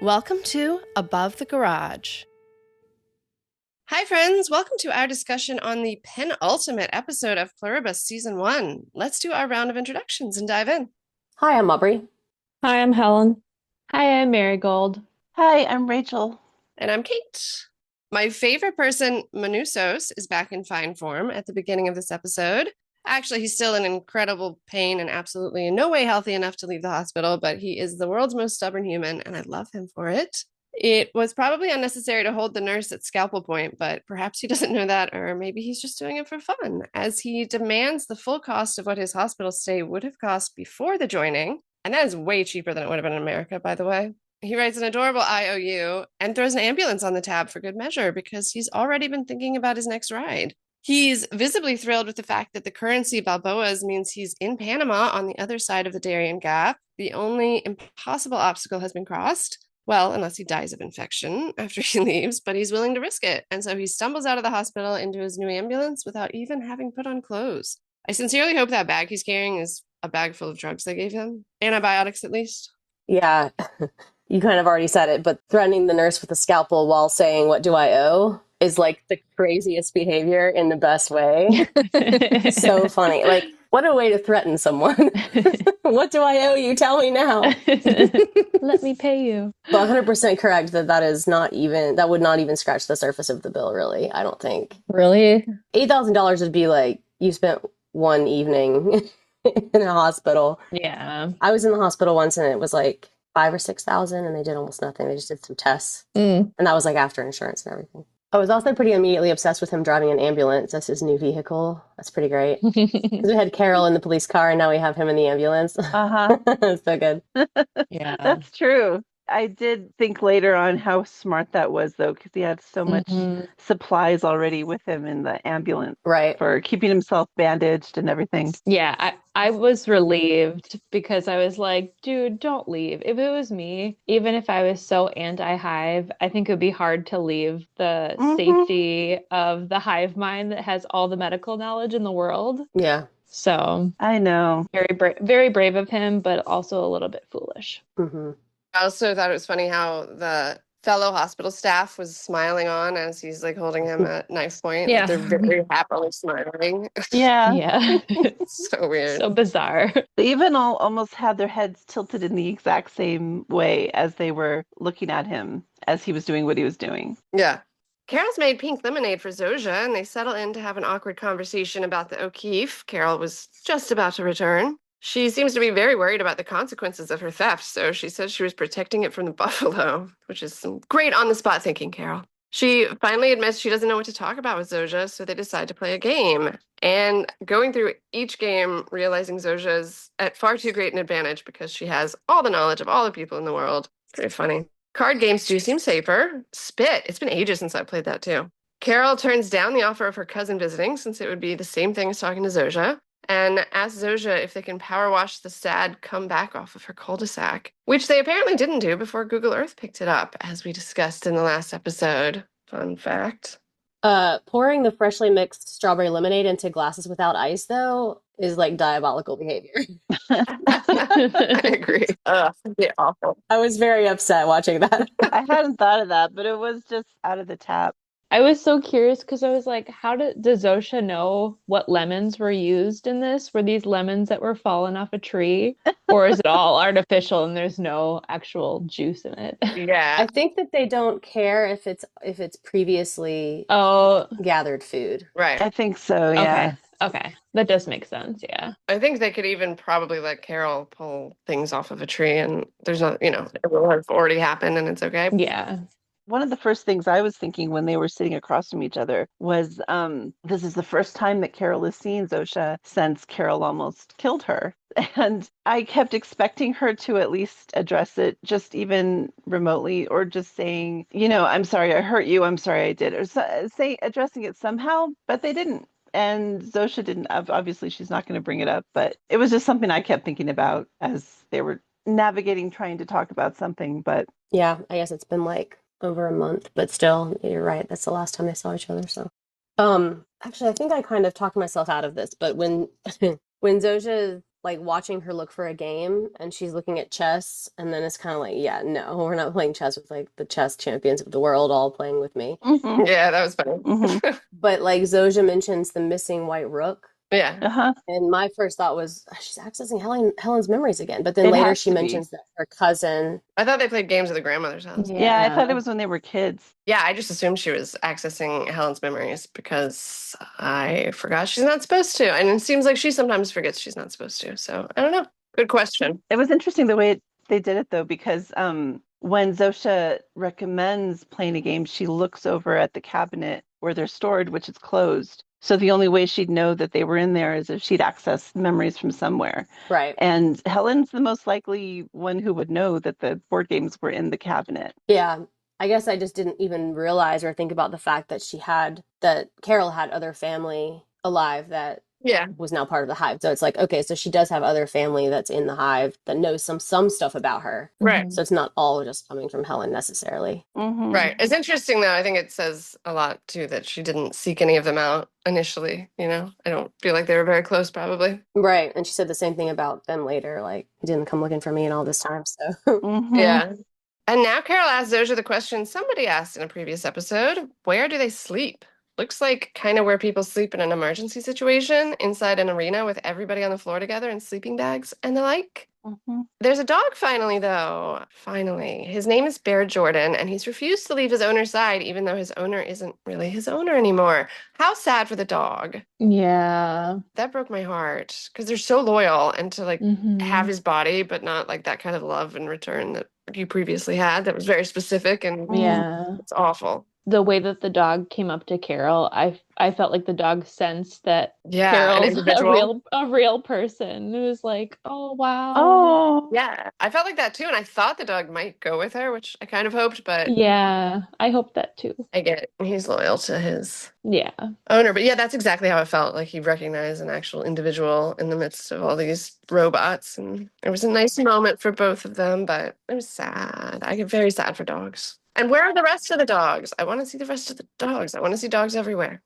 Welcome to Above the Garage. Hi, friends. Welcome to our discussion on the penultimate episode of Pluribus Season 1. Let's do our round of introductions and dive in. Hi, I'm Aubrey. Hi, I'm Helen. Hi, I'm Marigold. Hi, I'm Rachel. And I'm Kate. My favorite person, Manusos, is back in fine form at the beginning of this episode. Actually, he's still in incredible pain and absolutely in no way healthy enough to leave the hospital, but he is the world's most stubborn human, and I love him for it. It was probably unnecessary to hold the nurse at scalpel point, but perhaps he doesn't know that, or maybe he's just doing it for fun, as he demands the full cost of what his hospital stay would have cost before the joining. And that is way cheaper than it would have been in America, by the way. He writes an adorable IOU and throws an ambulance on the tab for good measure because he's already been thinking about his next ride. He's visibly thrilled with the fact that the currency Balboas means he's in Panama on the other side of the Darien Gap. The only impossible obstacle has been crossed. Well, unless he dies of infection after he leaves, but he's willing to risk it. And so he stumbles out of the hospital into his new ambulance without even having put on clothes. I sincerely hope that bag he's carrying is a bag full of drugs they gave him. Antibiotics, at least. Yeah, you kind of already said it, but threatening the nurse with a scalpel while saying, "What do I owe?" is like the craziest behavior in the best way. So funny. Like, what a way to threaten someone. What do I owe you? Tell me now. Let me pay you. But 100% correct that would not even scratch the surface of the bill, really. I don't think. Really? $8,000 would be like, you spent one evening in a hospital. Yeah. I was in the hospital once and it was like 5 or 6,000 and they did almost nothing. They just did some tests. And that was like after insurance and everything. I was also pretty immediately obsessed with him driving an ambulance as his new vehicle. That's pretty great. Because we had Carol in the police car and now we have him in the ambulance. Uh-huh. It's so good. Yeah. That's true. I did think later on how smart that was, though, because he had so much supplies already with him in the ambulance Right. for keeping himself bandaged and everything. Yeah, I was relieved because I was like, dude, don't leave. If it was me, even if I was so anti-hive, I think it would be hard to leave the safety of the hive mind that has all the medical knowledge in the world. Yeah. So I know. very brave of him, but also a little bit foolish. Mm-hmm. I also thought it was funny how the fellow hospital staff was smiling on as he's like holding him at knife point. Yeah. Like, they're very happily smiling. Yeah. Yeah. It's so weird. So bizarre. They even all almost had their heads tilted in the exact same way as they were looking at him as he was doing what he was doing. Yeah. Carol's made pink lemonade for Zoja, and they settle in to have an awkward conversation about the O'Keefe. Carol was just about to return. She seems to be very worried about the consequences of her theft, so she says she was protecting it from the buffalo, which is some great on-the-spot thinking, Carol. She finally admits she doesn't know what to talk about with Zoja, so they decide to play a game. And going through each game, realizing Zoja's at far too great an advantage because she has all the knowledge of all the people in the world. Pretty funny. Card games do seem safer. Spit. It's been ages since I played that too. Carol turns down the offer of her cousin visiting since it would be the same thing as talking to Zoja, and asks Zoja if they can power wash the sad comeback off of her cul-de-sac, which they apparently didn't do before Google Earth picked it up, as we discussed in the last episode. Fun fact. Pouring the freshly mixed strawberry lemonade into glasses without ice, though, is like diabolical behavior. I agree. Ugh, it'd be awful. I was very upset watching that. I hadn't thought of that, but it was just out of the tap. I was so curious because I was like, does Zosha know what lemons were used in this? Were these lemons that were fallen off a tree? Or is it all artificial and there's no actual juice in it? Yeah. I think that they don't care if it's previously gathered food. Right. I think so, yeah. Okay. That does make sense, yeah. I think they could even probably let Carol pull things off of a tree and there's not, it will have already happened and it's okay. Yeah. One of the first things I was thinking when they were sitting across from each other was this is the first time that Carol has seen Zosha since Carol almost killed her. And I kept expecting her to at least address it, just even remotely, or just saying, I'm sorry I hurt you, I'm sorry I did, or addressing it somehow, but they didn't. And Zosha didn't. Obviously, she's not going to bring it up, but it was just something I kept thinking about as they were navigating, trying to talk about something. But yeah, I guess it's been like over a month, but still, you're right. That's the last time they saw each other. So, actually, I think I kind of talked myself out of this, but when Zosha like watching her look for a game and she's looking at chess and then it's kind of like, yeah, no, we're not playing chess with like the chess champions of the world all playing with me. Mm-hmm. Yeah, that was funny. Mm-hmm. But like Zoja mentions the missing white rook. Yeah. Uh-huh. And my first thought was, she's accessing Helen's memories again. But then It later has she to be. mentions that her cousin. I thought they played games at the grandmother's house. Yeah, I thought it was when they were kids. Yeah, I just assumed she was accessing Helen's memories because I forgot she's not supposed to. And it seems like she sometimes forgets she's not supposed to. So I don't know. Good question. It was interesting the way they did it, though, because when Zosha recommends playing a game, she looks over at the cabinet where they're stored, which is closed. So the only way she'd know that they were in there is if she'd accessed memories from somewhere. Right. And Helen's the most likely one who would know that the board games were in the cabinet. Yeah. I guess I just didn't even realize or think about the fact that Carol had other family alive that Yeah. was now part of the hive. So it's like, okay, so she does have other family that's in the hive that knows some stuff about her. Right. So it's not all just coming from Helen necessarily. Mm-hmm. Right. It's interesting, though. I think it says a lot, too, that she didn't seek any of them out initially. You know, I don't feel like they were very close, probably. Right. And she said the same thing about them later. Like, he didn't come looking for me in all this time. So, Mm-hmm. Yeah. And now Carol asks Zoja the question somebody asked in a previous episode. Where do they sleep? Looks like kind of where people sleep in an emergency situation, inside an arena with everybody on the floor together in sleeping bags and the like. Mm-hmm. There's a dog finally, though. Finally. His name is Bear Jordan, and he's refused to leave his owner's side, even though his owner isn't really his owner anymore. How sad for the dog. Yeah. That broke my heart because they're so loyal, and to like have his body, but not like that kind of love in return that you previously had. That was very specific, and Yeah. it's awful. The way that the dog came up to Carol, I felt like the dog sensed that Yeah, an Carol's individual. a real person. It was like, oh wow. Oh. Yeah, I felt like that too, and I thought the dog might go with her, which I kind of hoped, but Yeah, I hope that too. I get it. He's loyal to his Yeah. owner. But yeah, that's exactly how it felt. Like he recognized an actual individual in the midst of all these robots. And it was a nice moment for both of them, but it was sad. I get very sad for dogs. And where are the rest of the dogs? I want to see the rest of the dogs. I want to see dogs everywhere.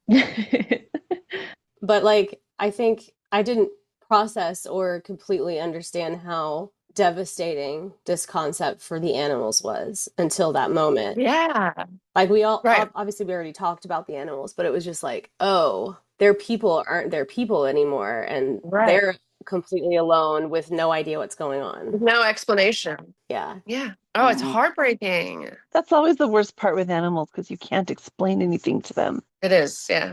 but like, I think I didn't process or completely understand how devastating this concept for the animals was until that moment. Yeah. Like we all, Right. obviously we already talked about the animals, but it was just like, oh, their people aren't their people anymore. And Right. they're completely alone with no idea what's going on. No explanation. Yeah. Yeah. Oh, it's heartbreaking. That's always the worst part with animals because you can't explain anything to them. It is. Yeah.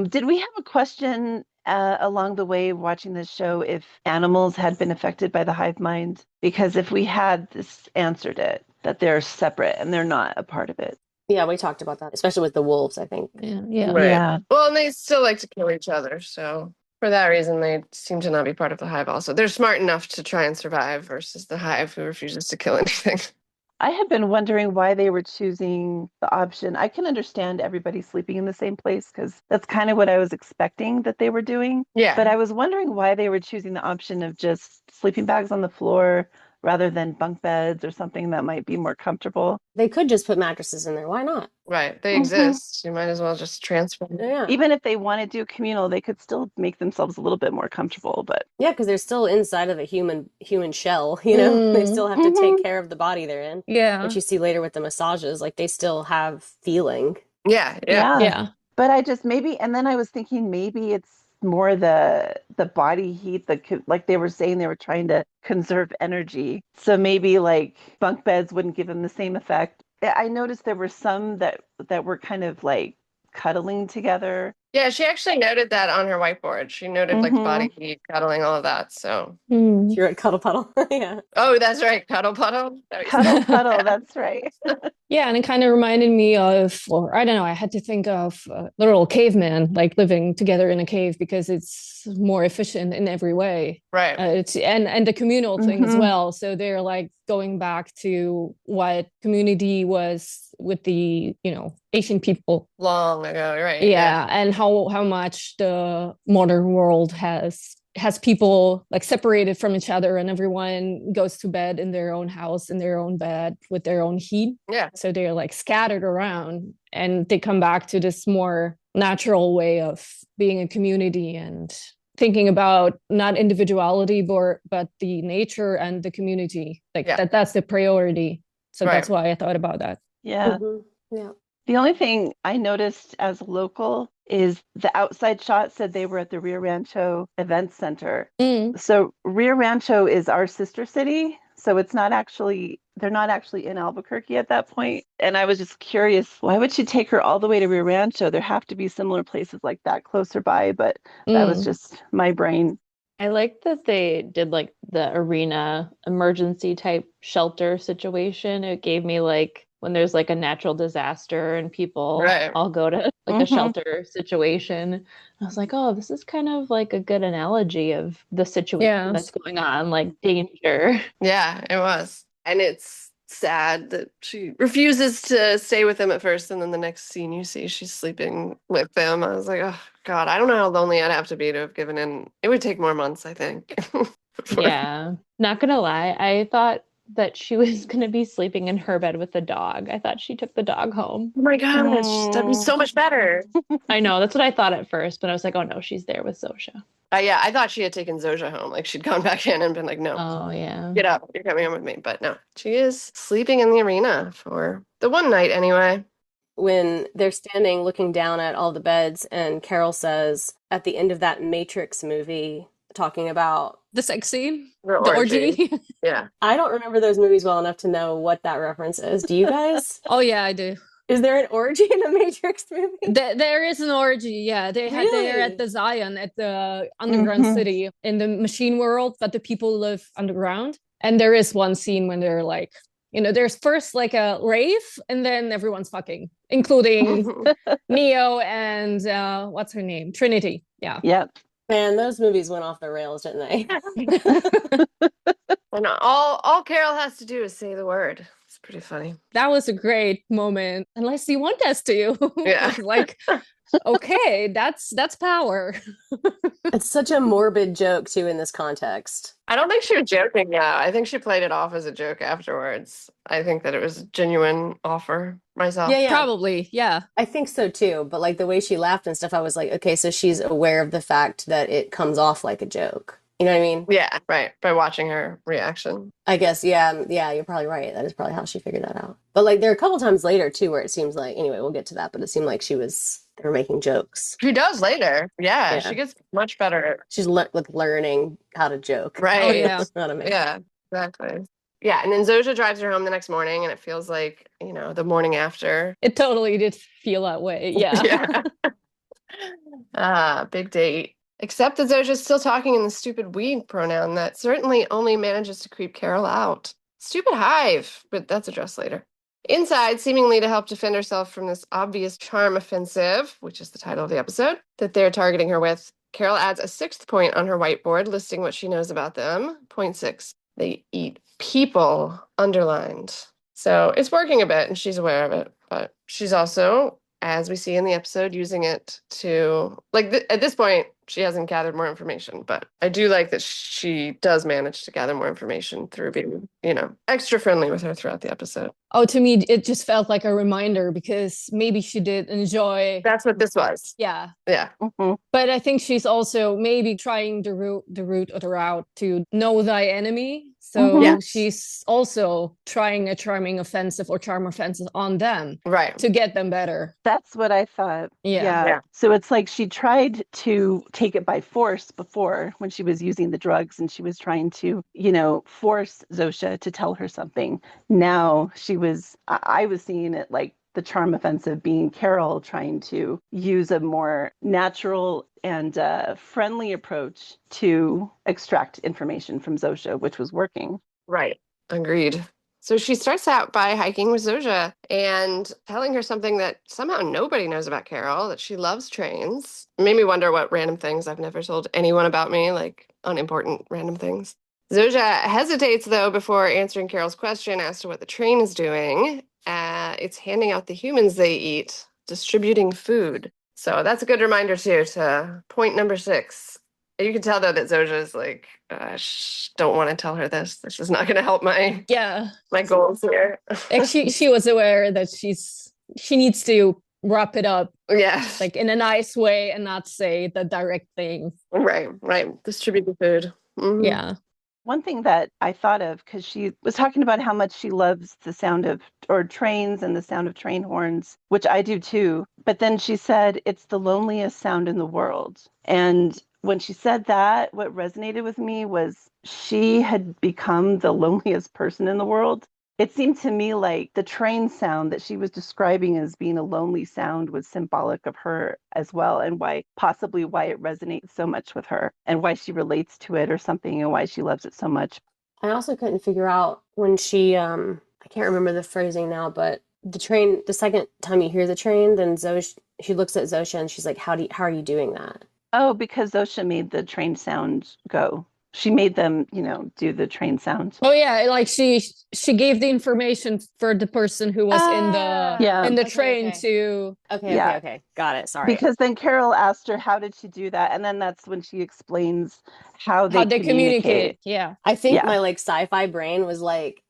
Did we have a question along the way watching this show if animals had been affected by the hive mind? Because if we had, this answered it, that they're separate and they're not a part of it. Yeah, we talked about that, especially with the wolves, I think. Yeah. Right. Yeah. Well, and they still like to kill each other. So for that reason, they seem to not be part of the hive also. They're smart enough to try and survive versus the hive who refuses to kill anything. I had been wondering why they were choosing the option. I can understand everybody sleeping in the same place because that's kind of what I was expecting that they were doing. Yeah. But I was wondering why they were choosing the option of just sleeping bags on the floor rather than bunk beds or something that might be more comfortable. They could just put mattresses in there. Why not? Right. They Mhm. exist. You might as well just transfer them. Yeah. Even if they want to do communal, they could still make themselves a little bit more comfortable. But Yeah, because they're still inside of a human shell, you know? They still have to take care of the body they're in. Yeah. Which you see later with the massages, like they still have feeling. Yeah. Yeah. Yeah. But I just maybe, and then I was thinking maybe it's more the body heat, like they were saying they were trying to conserve energy. So maybe like bunk beds wouldn't give them the same effect. I noticed there were some that were kind of like cuddling together. Yeah. She actually noted that on her whiteboard. She noted like Mhm. body heat, cuddling, all of that. So. You're at Cuddle Puddle. Yeah. Oh, that's right. Cuddle puddle. Cuddle puddle, that's right. Yeah, and it kind of reminded me of, or I don't know, I had to think of literal caveman, like living together in a cave because it's more efficient in every way. Right. It's and the communal thing as Mhm. well. So they're like going back to what community was with the, Asian people. Long ago. Right. Yeah, and how much the modern world has people like separated from each other and everyone goes to bed in their own house in their own bed with their own heat. Yeah. So they're like scattered around and they come back to this more natural way of being a community and thinking about not individuality, but the nature and the community. Like that's the priority. So that's why I thought about that. Yeah. Yeah. The only thing I noticed as a local is the outside shot said they were at the Rio Rancho Event Center. So Rio Rancho is our sister city. So it's not actually, they're not actually in Albuquerque at that point. And I was just curious, why would she take her all the way to Rio Rancho? There have to be similar places like that closer by, but that was just my brain. I like that they did like the arena emergency type shelter situation. It gave me like when there's like a natural disaster and people all go to like a shelter situation. I was like, oh, this is kind of like a good analogy of the situation that's going on, like danger. Yeah, it was. And it's sad that she refuses to stay with them at first, and then the next scene you see she's sleeping with them. I was like, oh God, I don't know how lonely I'd have to be to have given in. It would take more months, I think. Yeah. Not gonna lie, I thought that she was gonna be sleeping in her bed with the dog. I thought she took the dog home. Oh my gosh, that'd be so much better. I know, that's what I thought at first, but I was like, oh no, she's there with Zosha. Yeah, I thought she had taken Zosha home. Like she'd gone back in and been like, no. Oh yeah. Get up, you're coming home with me. But no, she is sleeping in the arena for the one night anyway. When they're standing looking down at all the beds, and Carol says at the end of that Matrix movie, talking about the sex scene, the orgy. Yeah. I don't remember those movies well enough to know what that reference is. Do you guys? Oh yeah, I do. Is there an orgy in the Matrix movie? There is an orgy, yeah. They're at the Zion, at the underground city in the machine world, but the people live underground. And there is one scene when they're like, there's first like a rave, and then everyone's fucking, including Neo and what's her name? Trinity. Yeah. Yep. Man, those movies went off the rails, didn't they? And all Carol has to do is say the word. It's pretty funny. That was a great moment. Unless you want us to. Yeah. Like, okay, that's power. It's such a morbid joke too in this context. I don't think she was joking. Yeah, I think she played it off as a joke afterwards. I think that it was a genuine offer myself. Yeah. Probably, yeah. I think so too. But like the way she laughed and stuff, I was like, okay, so she's aware of the fact that it comes off like a joke. You know what I mean? Yeah, right. By watching her reaction. I guess, yeah, you're probably right. That is probably how she figured that out. But like there are a couple times later too where it seems like, anyway, we'll get to that, but it seemed like they were making jokes. She does later. Yeah. She gets much better. She's learning how to joke. Right. Oh, yeah. Yeah, exactly. Yeah, and then Zosha drives her home the next morning, and it feels like, the morning after. It totally did feel that way. Yeah. Yeah. Big date. Except that Zosha's still talking in the stupid weed pronoun that certainly only manages to creep Carol out. Stupid hive, but that's addressed later. Inside, seemingly to help defend herself from this obvious charm offensive, which is the title of the episode, that they're targeting her with, Carol adds a 6th point on her whiteboard listing what she knows about them. Point 6. They eat people, underlined. So it's working a bit, and she's aware of it. But she's also, as we see in the episode, using it to, at this point, she hasn't gathered more information, but I do like that she does manage to gather more information through being, extra friendly with her throughout the episode. Oh, to me, it just felt like a reminder because maybe she did enjoy. That's what this was. Yeah. Yeah. Mm-hmm. But I think she's also maybe trying the route to know thy enemy. So she's also trying a charm offensive on them. Right. To get them better. That's what I thought. Yeah. So it's like she tried to take it by force before when she was using the drugs and she was trying to, force Zosha to tell her something. Now I was seeing it like the charm offensive being Carol trying to use a more natural and friendly approach to extract information from Zosha, which was working. Right. Agreed. So she starts out by hiking with Zosha and telling her something that somehow nobody knows about Carol, that she loves trains. It made me wonder what random things I've never told anyone about me, like unimportant random things. Zosha hesitates, though, before answering Carol's question as to what the train is doing. It's handing out the humans they eat, distributing food. So that's a good reminder, too, to point number 6. You can tell, though, that Zosha is like, don't want to tell her this. This is not going to help my goals here. Like she was aware that she needs to wrap it up Yes. like in a nice way and not say the direct thing. Right. Distribute the food. Mm-hmm. Yeah. One thing that I thought of, because she was talking about how much she loves the sound of, or trains and the sound of train horns, which I do too. But then she said, it's the loneliest sound in the world. And when she said that, what resonated with me was she had become the loneliest person in the world. It seemed to me like the train sound that she was describing as being a lonely sound was symbolic of her as well, and possibly why it resonates so much with her and why she relates to it or something, and why she loves it so much. I also couldn't figure out when she, I can't remember the phrasing now, but the train, the second time you hear the train, then she looks at Zosha and she's like, how are you doing that? Oh, because Zosha made the train sound go. She made them, do the train sound. Oh yeah, like she gave the information for the person who was in the train to. Okay. Got it. Sorry. Because then Carol asked her, how did she do that? And then that's when she explains how they communicate. Yeah. I think my like sci-fi brain was like,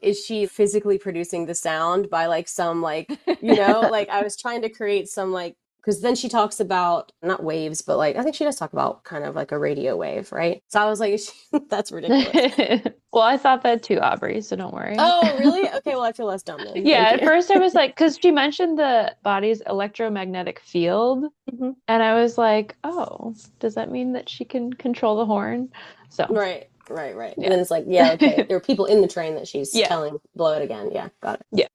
is she physically producing the sound by like some like, like I was trying to create some like, because then she talks about not waves, but like I think she does talk about kind of like a radio wave, right? So I was like, that's ridiculous. Well, I thought that too, Aubrey, so don't worry. Oh, really? Okay, well, I feel less dumb then. Yeah, at first I was like, because she mentioned the body's electromagnetic field, and I was like, oh, does that mean that she can control the horn? So Right. Yeah. And then it's like, okay, there are people in the train that she's telling, blow it again. Yeah, got it. Yeah.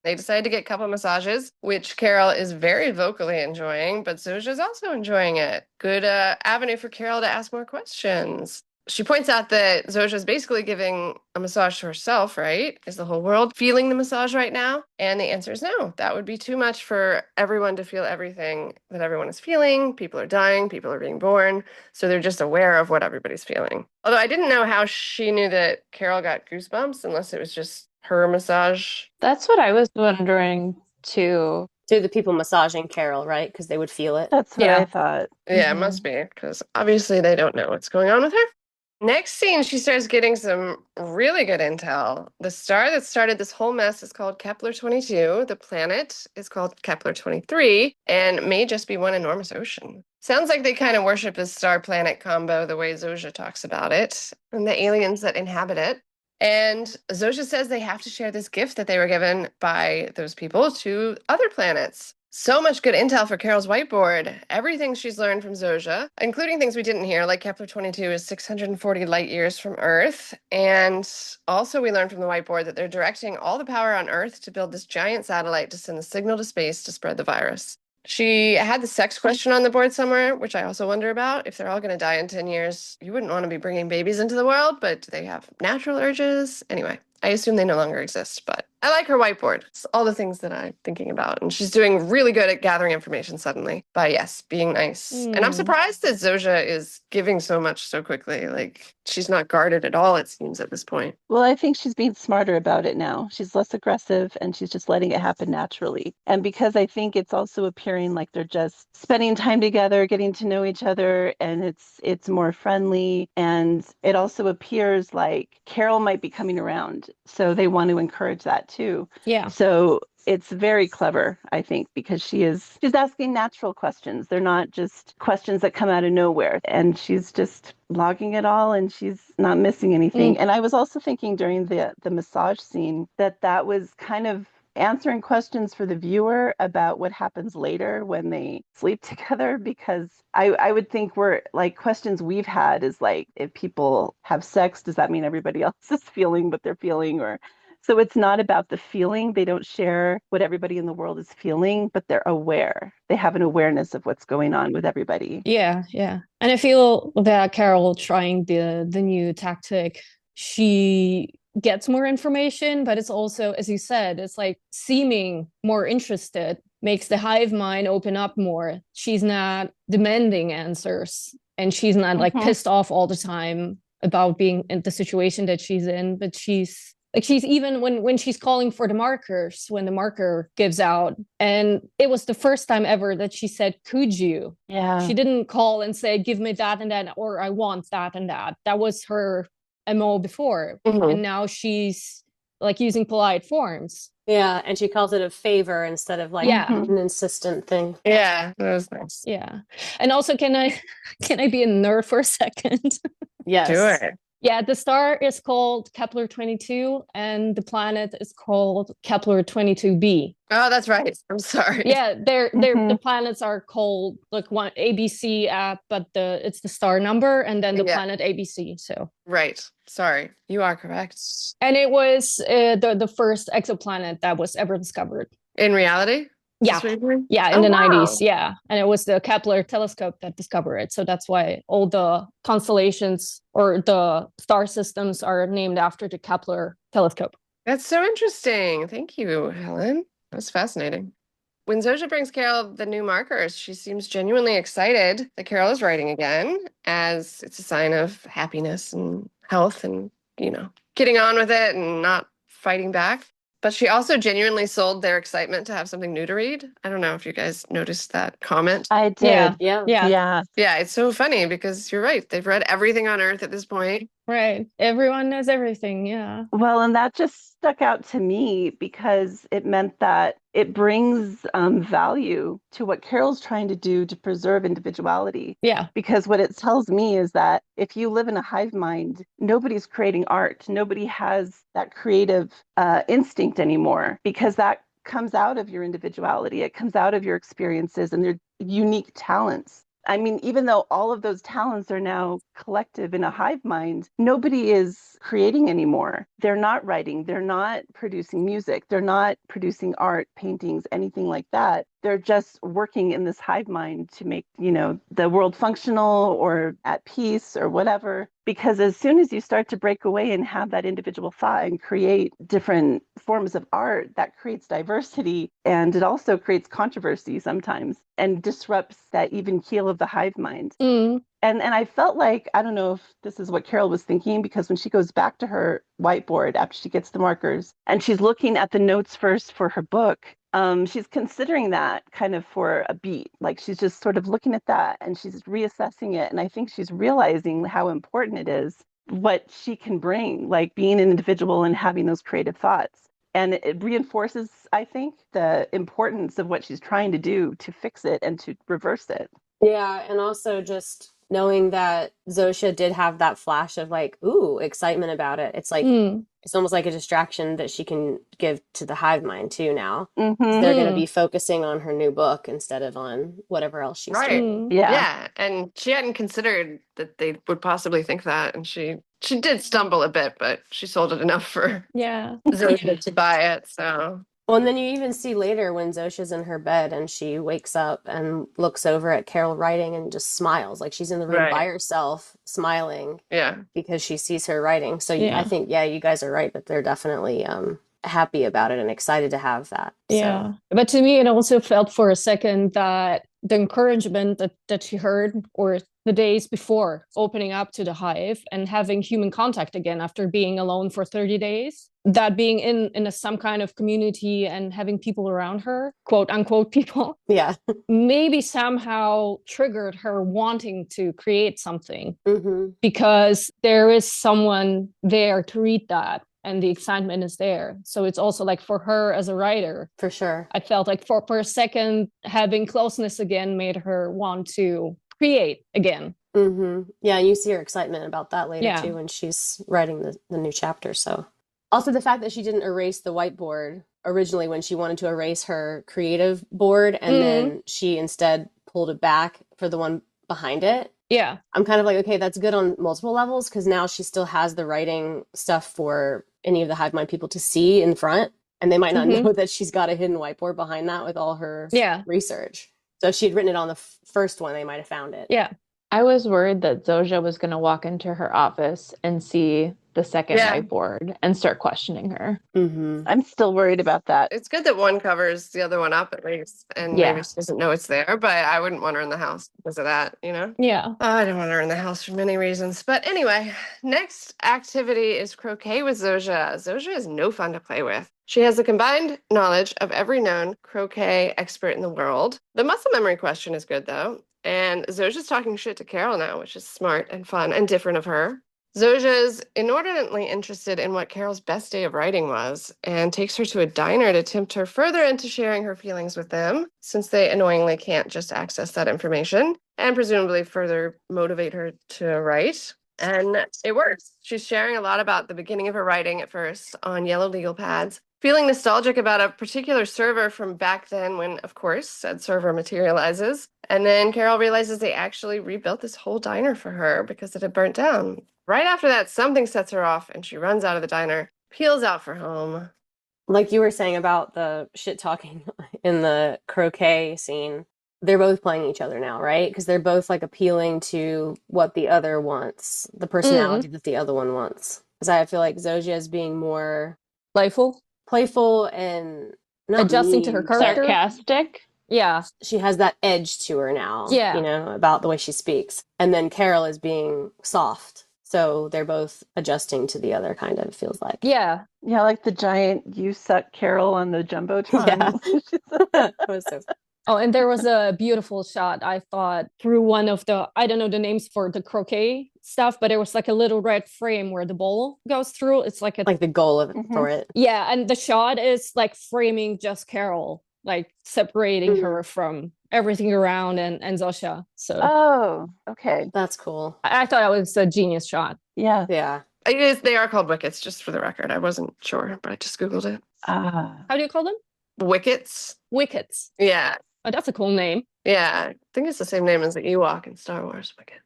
They decide to get couple massages, which Carol is very vocally enjoying, but Zosha's also enjoying it. Good avenue for Carol to ask more questions. She points out that Zosha's basically giving a massage to herself, right? Is the whole world feeling the massage right now? And the answer is no. That would be too much for everyone to feel everything that everyone is feeling. People are dying, people are being born, so they're just aware of what everybody's feeling. Although I didn't know how she knew that Carol got goosebumps, unless it was just her massage. That's what I was wondering too. To the people massaging Carol, right? Because they would feel it. That's what I thought. Yeah, it must be, because obviously they don't know what's going on with her. Next scene, she starts getting some really good intel. The star that started this whole mess is called Kepler-22. The planet is called Kepler-23 and may just be one enormous ocean. Sounds like they kind of worship this star-planet combo the way Zosha talks about it, and the aliens that inhabit it. And Zosha says they have to share this gift that they were given by those people to other planets. So much good intel for Carol's whiteboard. Everything she's learned from Zosha, including things we didn't hear, like Kepler-22 is 640 light years from Earth. And also we learned from the whiteboard that they're directing all the power on Earth to build this giant satellite to send the signal to space to spread the virus. She had the sex question on the board somewhere, which I also wonder about. If they're all going to die in 10 years, you wouldn't want to be bringing babies into the world, but do they have natural urges? Anyway, I assume they no longer exist, but I like her whiteboard. It's all the things that I'm thinking about. And she's doing really good at gathering information suddenly by, yes, being nice. And I'm surprised that Zosha is giving so much so quickly. Like, she's not guarded at all, it seems, at this point. Well, I think she's being smarter about it now. She's less aggressive and she's just letting it happen naturally. And because I think it's also appearing like they're just spending time together, getting to know each other, and it's more friendly. And it also appears like Carol might be coming around. So they want to encourage that too. Yeah. So it's very clever, I think, because she's asking natural questions. They're not just questions that come out of nowhere. And she's just logging it all and she's not missing anything. And I was also thinking during the massage scene that was kind of answering questions for the viewer about what happens later when they sleep together, because I would think we're like questions we've had is like, if people have sex, does that mean everybody else is feeling what they're feeling? Or so it's not about the feeling. They don't share what everybody in the world is feeling, but they're aware. They have an awareness of what's going on with everybody. Yeah. And I feel that Carol trying the new tactic, she gets more information, but it's also, as you said, it's like seeming more interested, makes the hive mind open up more. She's not demanding answers and she's not like pissed off all the time about being in the situation that she's in, but she's even when she's calling for the markers, when the marker gives out, and it was the first time ever that she said, could you? Yeah. She didn't call and say, give me that and that, or I want that and that. That was her MO before. And now she's like using polite forms. Yeah, and she calls it a favor instead of like an insistent thing. Yeah, that was nice. Yeah. And also, can I be a nerd for a second? Yes. Do it. Yeah, the star is called Kepler 22 and the planet is called Kepler 22b. Oh, that's right. I'm sorry. Yeah, the planets are called like one ABC but it's the star number and then the planet ABC. So right. Sorry. You are correct. And it was the first exoplanet that was ever discovered. In reality? Yeah. Yeah, in the 90s. Yeah. And it was the Kepler telescope that discovered it. So that's why all the constellations or the star systems are named after the Kepler telescope. That's so interesting. Thank you, Helen. That's fascinating. When Zosha brings Carol the new markers, she seems genuinely excited that Carol is writing again, as it's a sign of happiness and health and, getting on with it and not fighting back. But she also genuinely sold their excitement to have something new to read. I don't know if you guys noticed that comment. I did. Yeah. Yeah, it's so funny because you're right. They've read everything on Earth at this point. Right. Everyone knows everything. Yeah. Well, and that just stuck out to me because it meant that it brings value to what Carol's trying to do to preserve individuality. Yeah. Because what it tells me is that if you live in a hive mind, nobody's creating art. Nobody has that creative instinct anymore because that comes out of your individuality. It comes out of your experiences and their unique talents. I mean, even though all of those talents are now collective in a hive mind, nobody is creating anymore. They're not writing. They're not producing music. They're not producing art, paintings, anything like that. They're just working in this hive mind to make, the world functional or at peace or whatever. Because as soon as you start to break away and have that individual thought and create different forms of art, that creates diversity. And it also creates controversy sometimes and disrupts that even keel of the hive mind. And I felt like, I don't know if this is what Carol was thinking, because when she goes back to her whiteboard after she gets the markers and she's looking at the notes first for her book, she's considering that kind of for a beat. Like she's just sort of looking at that and she's reassessing it. And I think she's realizing how important it is, what she can bring, like being an individual and having those creative thoughts. And it reinforces, I think, the importance of what she's trying to do to fix it and to reverse it. Yeah, and also just knowing that Zosha did have that flash of like, ooh, excitement about it. It's like, it's almost like a distraction that she can give to the hive mind too now. So they're going to be focusing on her new book instead of on whatever else she's doing. Yeah. And she hadn't considered that they would possibly think that. And she did stumble a bit, but she sold it enough for Zosha to buy it. So. Well, and then you even see later when Zosha's in her bed and she wakes up and looks over at Carol writing and just smiles. Like she's in the room by herself, smiling. Yeah. Because she sees her writing. So I think, you guys are right that they're definitely happy about it and excited to have that. Yeah. So. But to me, it also felt for a second that the encouragement that she heard or the days before opening up to the hive and having human contact again after being alone for 30 days, that being in some kind of community and having people around her, quote unquote people, maybe somehow triggered her wanting to create something because there is someone there to read that. And the excitement is there. So it's also like for her as a writer. For sure. I felt like for a second, having closeness again made her want to create again. Yeah, and you see her excitement about that later too when she's writing the new chapter. So also the fact that she didn't erase the whiteboard originally when she wanted to erase her creative board and then she instead pulled it back for the one behind it. Yeah. I'm kind of like, okay, that's good on multiple levels because now she still has the writing stuff for any of the hive mind people to see in front. And they might not know that she's got a hidden whiteboard behind that with all her research. So if she'd written it on the first one, they might have found it. Yeah. I was worried that Zosha was going to walk into her office and see the second whiteboard and start questioning her. I'm still worried about that. It's good that one covers the other one up at least, and maybe she doesn't know it's there, but I wouldn't want her in the house because of that, Yeah. I don't want her in the house for many reasons. But anyway, next activity is croquet with Zosha. Zosha is no fun to play with. She has the combined knowledge of every known croquet expert in the world. The muscle memory question is good, though. And Zosha's talking shit to Carol now, which is smart and fun and different of her. Zosia's inordinately interested in what Carol's best day of writing was and takes her to a diner to tempt her further into sharing her feelings with them, since they annoyingly can't just access that information, and presumably further motivate her to write. And it works. She's sharing a lot about the beginning of her writing at first on yellow legal pads, feeling nostalgic about a particular server from back then when, of course, said server materializes. And then Carol realizes they actually rebuilt this whole diner for her because it had burnt down. Right after that, something sets her off and she runs out of the diner, peels out for home. Like you were saying about the shit talking in the croquet scene, they're both playing each other now, right? Because they're both like appealing to what the other wants, the personality that the other one wants. Because I feel like Zosia is being more playful and not adjusting to her character. Sarcastic. Yeah. She has that edge to her now, Yeah. you know, about the way she speaks. And then Carol is being soft. So they're both adjusting to the other, kind of, feels like. Yeah. Yeah, like the giant "you suck" Carol on the Jumbotron. Yeah. It was so fun. Oh, and there was a beautiful shot, I thought, through one of the, I don't know the names for the croquet stuff, but it was like a little red frame where the ball goes through. It's like the goal of for it. Yeah, and the shot is like framing just Carol, like separating her from everything around and Zosia. So Oh, okay. That's cool. I thought it was a genius shot. Yeah. Yeah. They are called wickets, just for the record. I wasn't sure, but I just Googled it. Ah. How do you call them? Wickets? Wickets. Yeah. Oh, that's a cool name. Yeah. I think it's the same name as the Ewok in Star Wars. Wicket.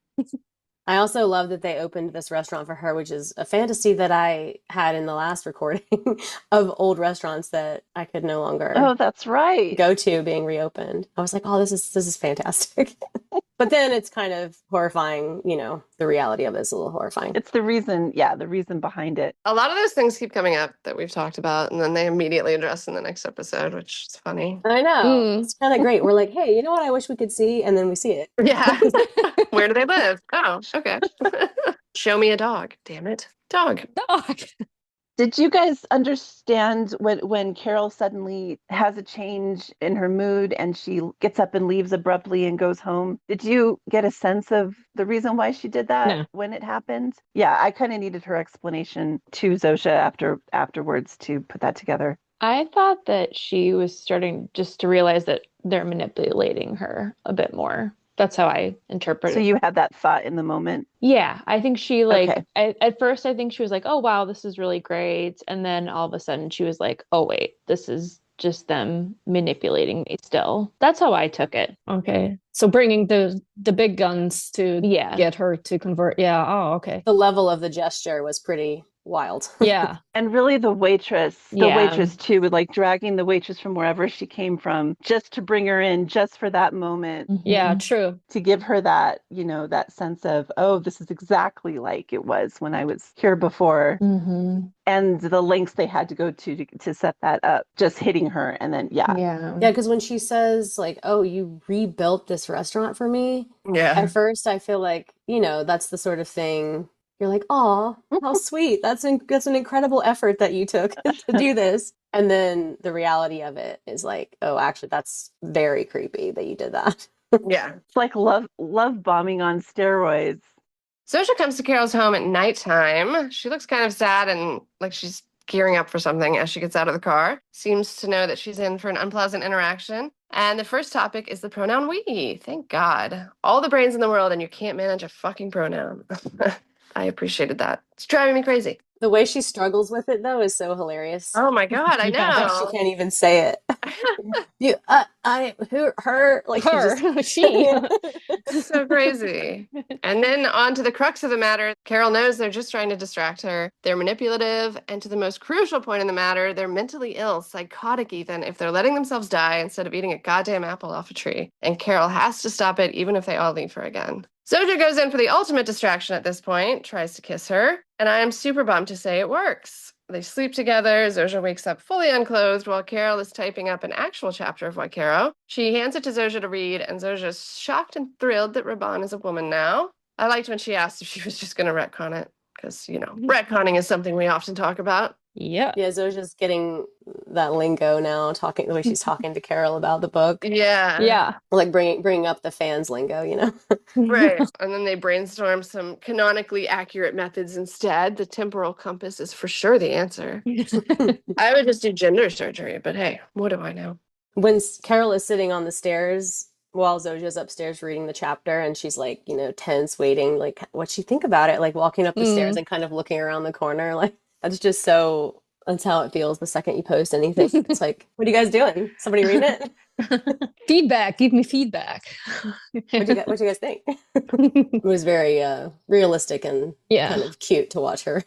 I also love that they opened this restaurant for her, which is a fantasy that I had in the last recording of old restaurants that I could no longer that's right. go to being reopened. I was like, oh, this is fantastic. But then it's kind of horrifying, you know, the reality of it is a little horrifying. It's the reason behind it. A lot of those things keep coming up that we've talked about, and then they immediately address in the next episode, which is funny. I know. It's kind of great. We're like, hey, you know what I wish we could see? And then we see it. Yeah. Where do they live? Oh, okay. Show me a dog. Damn it. Dog. Did you guys understand when Carol suddenly has a change in her mood and she gets up and leaves abruptly and goes home? Did you get a sense of the reason why she did that when it happened? Yeah, I kind of needed her explanation to Zosia afterwards to put that together. I thought that she was starting just to realize that they're manipulating her a bit more. That's how I interpret it. So you had that thought in the moment? Yeah, I think she at first I think she was like, oh, wow, this is really great. And then all of a sudden she was like, oh, wait, this is just them manipulating me still. That's how I took it. Okay. So bringing the big guns to get her to convert. Yeah. Oh, okay. The level of the gesture was pretty wild. Yeah. And really the waitress too, with like dragging the waitress from wherever she came from just to bring her in just for that moment. Yeah, true. To give her that, you know, that sense of, oh, this is exactly like it was when I was here before. And the lengths they had to go to set that up, just hitting her. And then, Yeah, because when she says like, oh, you rebuilt this restaurant for me. Yeah. At first I feel like, you know, that's the sort of thing you're like, oh, how sweet. That's an incredible effort that you took to do this. And then the reality of it is like, oh, actually, that's very creepy that you did that. Yeah. It's like love bombing on steroids. Zosia comes to Carol's home at nighttime. She looks kind of sad and like she's gearing up for something as she gets out of the car. Seems to know that she's in for an unpleasant interaction. And the first topic is the pronoun we. Thank God. All the brains in the world and you can't manage a fucking pronoun. I appreciated that. It's driving me crazy. The way she struggles with it, though, is so hilarious. Oh my God, I know. She can't even say it. Her, like her, she. It's so crazy. And then on to the crux of the matter. Carol knows they're just trying to distract her. They're manipulative. And to the most crucial point in the matter, they're mentally ill, psychotic even, if they're letting themselves die instead of eating a goddamn apple off a tree. And Carol has to stop it, even if they all leave her again. Zosia goes in for the ultimate distraction at this point, tries to kiss her, and I am super bummed to say it works. They sleep together. Zosia wakes up fully unclothed while Carol is typing up an actual chapter of Waikaro. She hands it to Zosia to read, and Zosia's shocked and thrilled that Raban is a woman now. I liked when she asked if she was just going to retcon it, because, you know, retconning is something we often talk about. Yeah. Yeah, Zosia's getting that lingo now, talking the way she's talking to Carol about the book. Yeah. Yeah. Like bringing up the fans lingo, you know? Right. And then they brainstorm some canonically accurate methods instead. The temporal compass is for sure the answer. I would just do gender surgery, but hey, what do I know? When Carol is sitting on the stairs while Zosia's upstairs reading the chapter and she's like, you know, tense, waiting, like what'd she think about it? Like walking up the stairs and kind of looking around the corner. Like that's just so, that's how it feels the second you post anything. It's like, what are you guys doing? Somebody reading it? Feedback. Give me feedback. What you guys think? It was very realistic and Yeah. kind of cute to watch her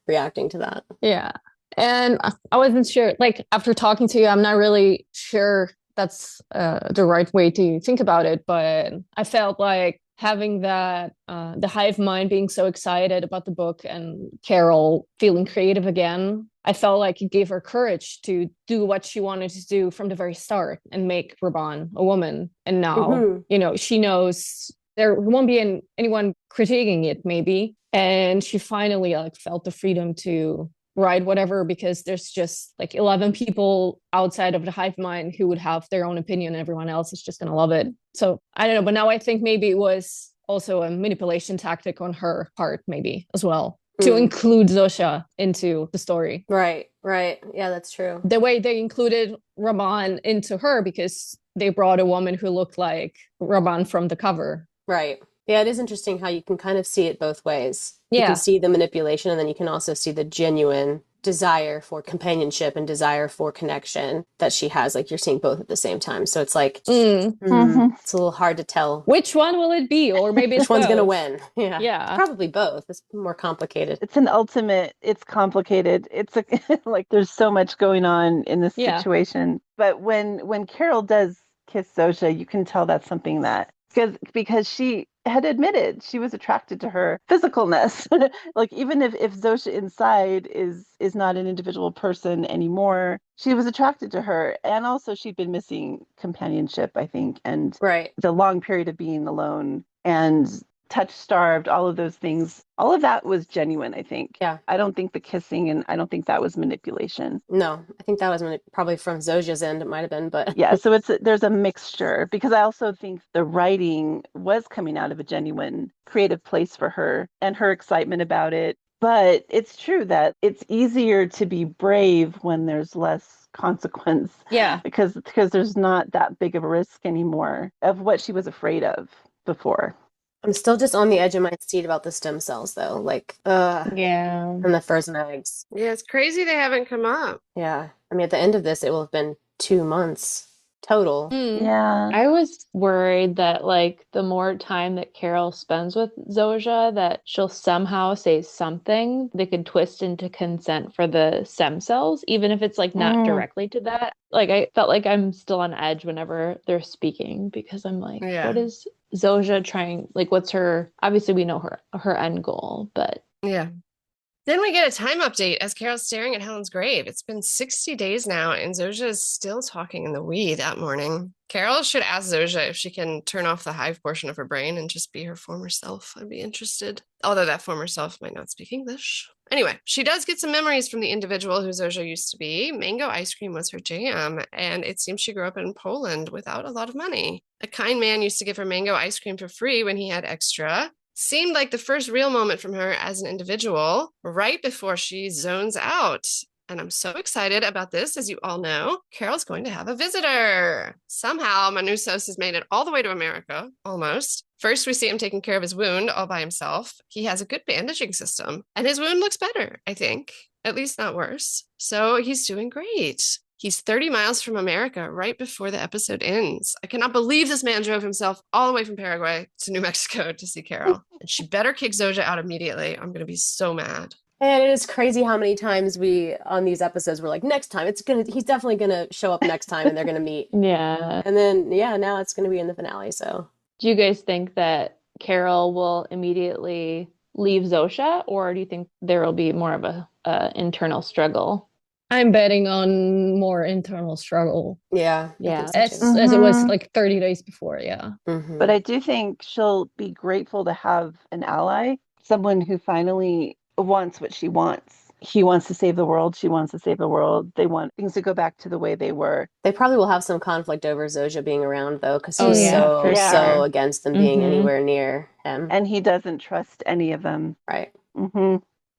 reacting to that. Yeah. And I wasn't sure, like, after talking to you, I'm not really sure that's the right way to think about it, but I felt like having that, the hive mind being so excited about the book and Carol feeling creative again, I felt like it gave her courage to do what she wanted to do from the very start and make Raban a woman. And now, you know, she knows there won't be anyone critiquing it, maybe. And she finally like felt the freedom to write whatever, because there's just like 11 people outside of the hive mind who would have their own opinion and everyone else is just going to love it. So I don't know, but now I think maybe it was also a manipulation tactic on her part, maybe as well, to include Zosia into the story. Right. Yeah, that's true. The way they included Raban into her, because they brought a woman who looked like Raban from the cover. Right. Yeah, it is interesting how you can kind of see it both ways. Yeah. You can see the manipulation, and then you can also see the genuine desire for companionship and desire for connection that she has. Like you're seeing both at the same time. So it's like, it's a little hard to tell. Which one will it be? Or maybe it's which one's going to both. win? Yeah. Probably both. It's more complicated. It's complicated. It's like there's so much going on in this situation. But when Carol does kiss Zosia, you can tell that's something that, because she had admitted she was attracted to her physicalness. Like even if Zosia inside is not an individual person anymore, she was attracted to her. And also she'd been missing companionship, I think, and the long period of being alone and touch starved, all of those things, all of that was genuine, I think. Yeah. I don't think the kissing, and I don't think that was manipulation. No, I think that was probably from Zosia's end. It might have been, but yeah. So there's a mixture, because I also think the writing was coming out of a genuine creative place for her and her excitement about it. But it's true that it's easier to be brave when there's less consequence. Yeah. Because there's not that big of a risk anymore of what she was afraid of before. I'm still just on the edge of my seat about the stem cells, though. Like, and the frozen eggs. Yeah, it's crazy they haven't come up. Yeah. I mean, at the end of this, it will have been 2 months total. Yeah. I was worried that, like, the more time that Carol spends with Zosia, that she'll somehow say something they could twist into consent for the stem cells, even if it's, like, not directly to that. Like, I felt like I'm still on edge whenever they're speaking, because I'm like, what is Zosia trying, like, what's her, obviously we know her end goal, but yeah. Then we get a time update as Carol's staring at Helen's grave. It's been 60 days now, and Zosia is still talking in the wee that morning. Carol should ask Zosia if she can turn off the hive portion of her brain and just be her former self. I'd be interested. Although that former self might not speak English. Anyway, she does get some memories from the individual who Zosia used to be. Mango ice cream was her jam, and it seems she grew up in Poland without a lot of money. A kind man used to give her mango ice cream for free when he had extra. Seemed like the first real moment from her as an individual, right before she zones out. And I'm so excited about this. As you all know, Carol's going to have a visitor. Somehow, Manusos has made it all the way to America, almost. First, we see him taking care of his wound all by himself. He has a good bandaging system, and his wound looks better, I think. At least not worse. So he's doing great. He's 30 miles from America right before the episode ends. I cannot believe this man drove himself all the way from Paraguay to New Mexico to see Carol. And she better kick Zosia out immediately. I'm going to be so mad. And it is crazy how many times we, on these episodes, we're like, next time, he's definitely going to show up next time and they're going to meet. Yeah. And then, now it's going to be in the finale, so. Do you guys think that Carol will immediately leave Zosia, or do you think there will be more of a internal struggle? I'm betting on more internal struggle. Yeah. As it was like 30 days before, But I do think she'll be grateful to have an ally, someone who finally wants what she wants. he wants to save the world. She wants to save the world. They want things to go back to the way they were. They probably will have some conflict over Zosha being around, though, because Oh, he's yeah, for so sure. against them being anywhere near him. And he doesn't trust any of them. Right.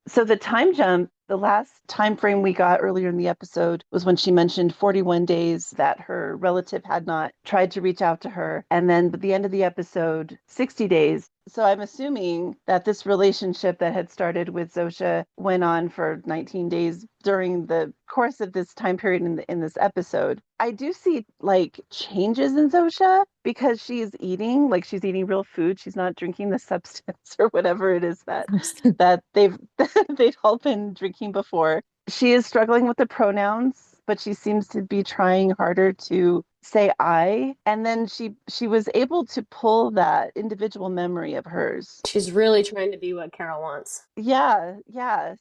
So the time jump, the last time frame we got earlier in the episode was when she mentioned 41 days that her relative had not tried to reach out to her. And then at the end of the episode, 60 days. So I'm assuming that this relationship that had started with Zosha went on for 19 days during the course of this time period in this episode. I do see like changes in Zosha because she's eating real food. She's not drinking the substance or whatever it is that they've all been drinking before. She is struggling with the pronouns, but she seems to be trying harder to say I. And then she was able to pull that individual memory of hers. She's really trying to be what Carol wants. Yeah.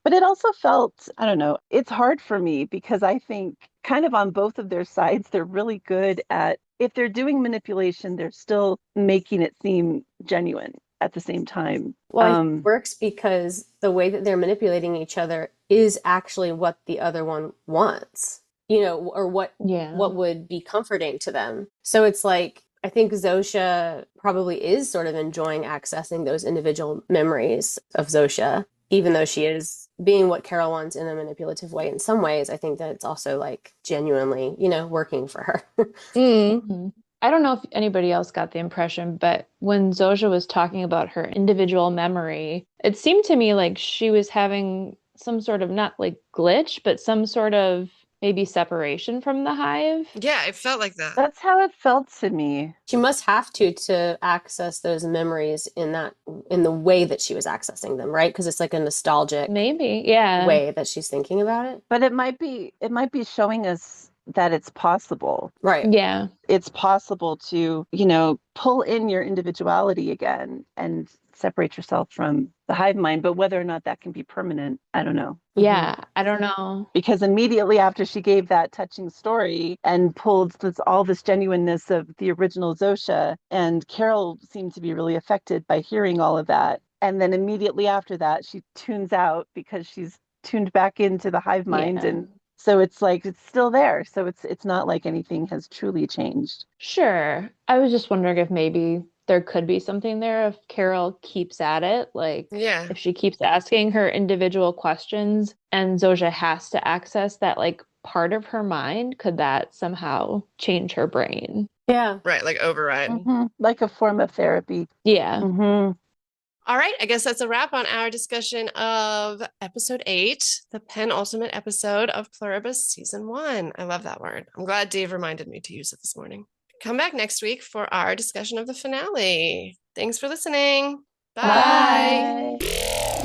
But it also felt, I don't know, it's hard for me because I think kind of on both of their sides, they're really good at, if they're doing manipulation, they're still making it seem genuine at the same time. Well, it works because the way that they're manipulating each other is actually what the other one wants, or what would be comforting to them. So it's like, I think Zosha probably is sort of enjoying accessing those individual memories of Zosha, even though she is being what Carol wants in a manipulative way. In some ways, I think that it's also like genuinely, working for her. I don't know if anybody else got the impression, but when Zosha was talking about her individual memory, it seemed to me like she was having some sort of, not like glitch, but some sort of maybe separation from the hive. Yeah, it felt like that. That's how it felt to me. She must have to access those memories in the way that she was accessing them, right? Because it's like a nostalgic way that she's thinking about it. But it might be showing us that it's possible. Right. Yeah. It's possible to, pull in your individuality again and separate yourself from the hive mind. But whether or not that can be permanent, I don't know. Yeah, I don't know. Because immediately after she gave that touching story and pulled all this genuineness of the original Zosha, and Carol seemed to be really affected by hearing all of that. And then immediately after that, she tunes out because she's tuned back into the hive mind. Yeah. And so it's like, it's still there. So it's not like anything has truly changed. Sure. I was just wondering if maybe there could be something there if Carol keeps at it. Like, if she keeps asking her individual questions and Zosha has to access that like part of her mind, could that somehow change her brain? Yeah. Right, like override. Like a form of therapy. Yeah. All right, I guess that's a wrap on our discussion of episode 8, the penultimate episode of Pluribus season 1. I love that word. I'm glad Dave reminded me to use it this morning. Come back next week for our discussion of the finale. Thanks for listening. Bye. Bye.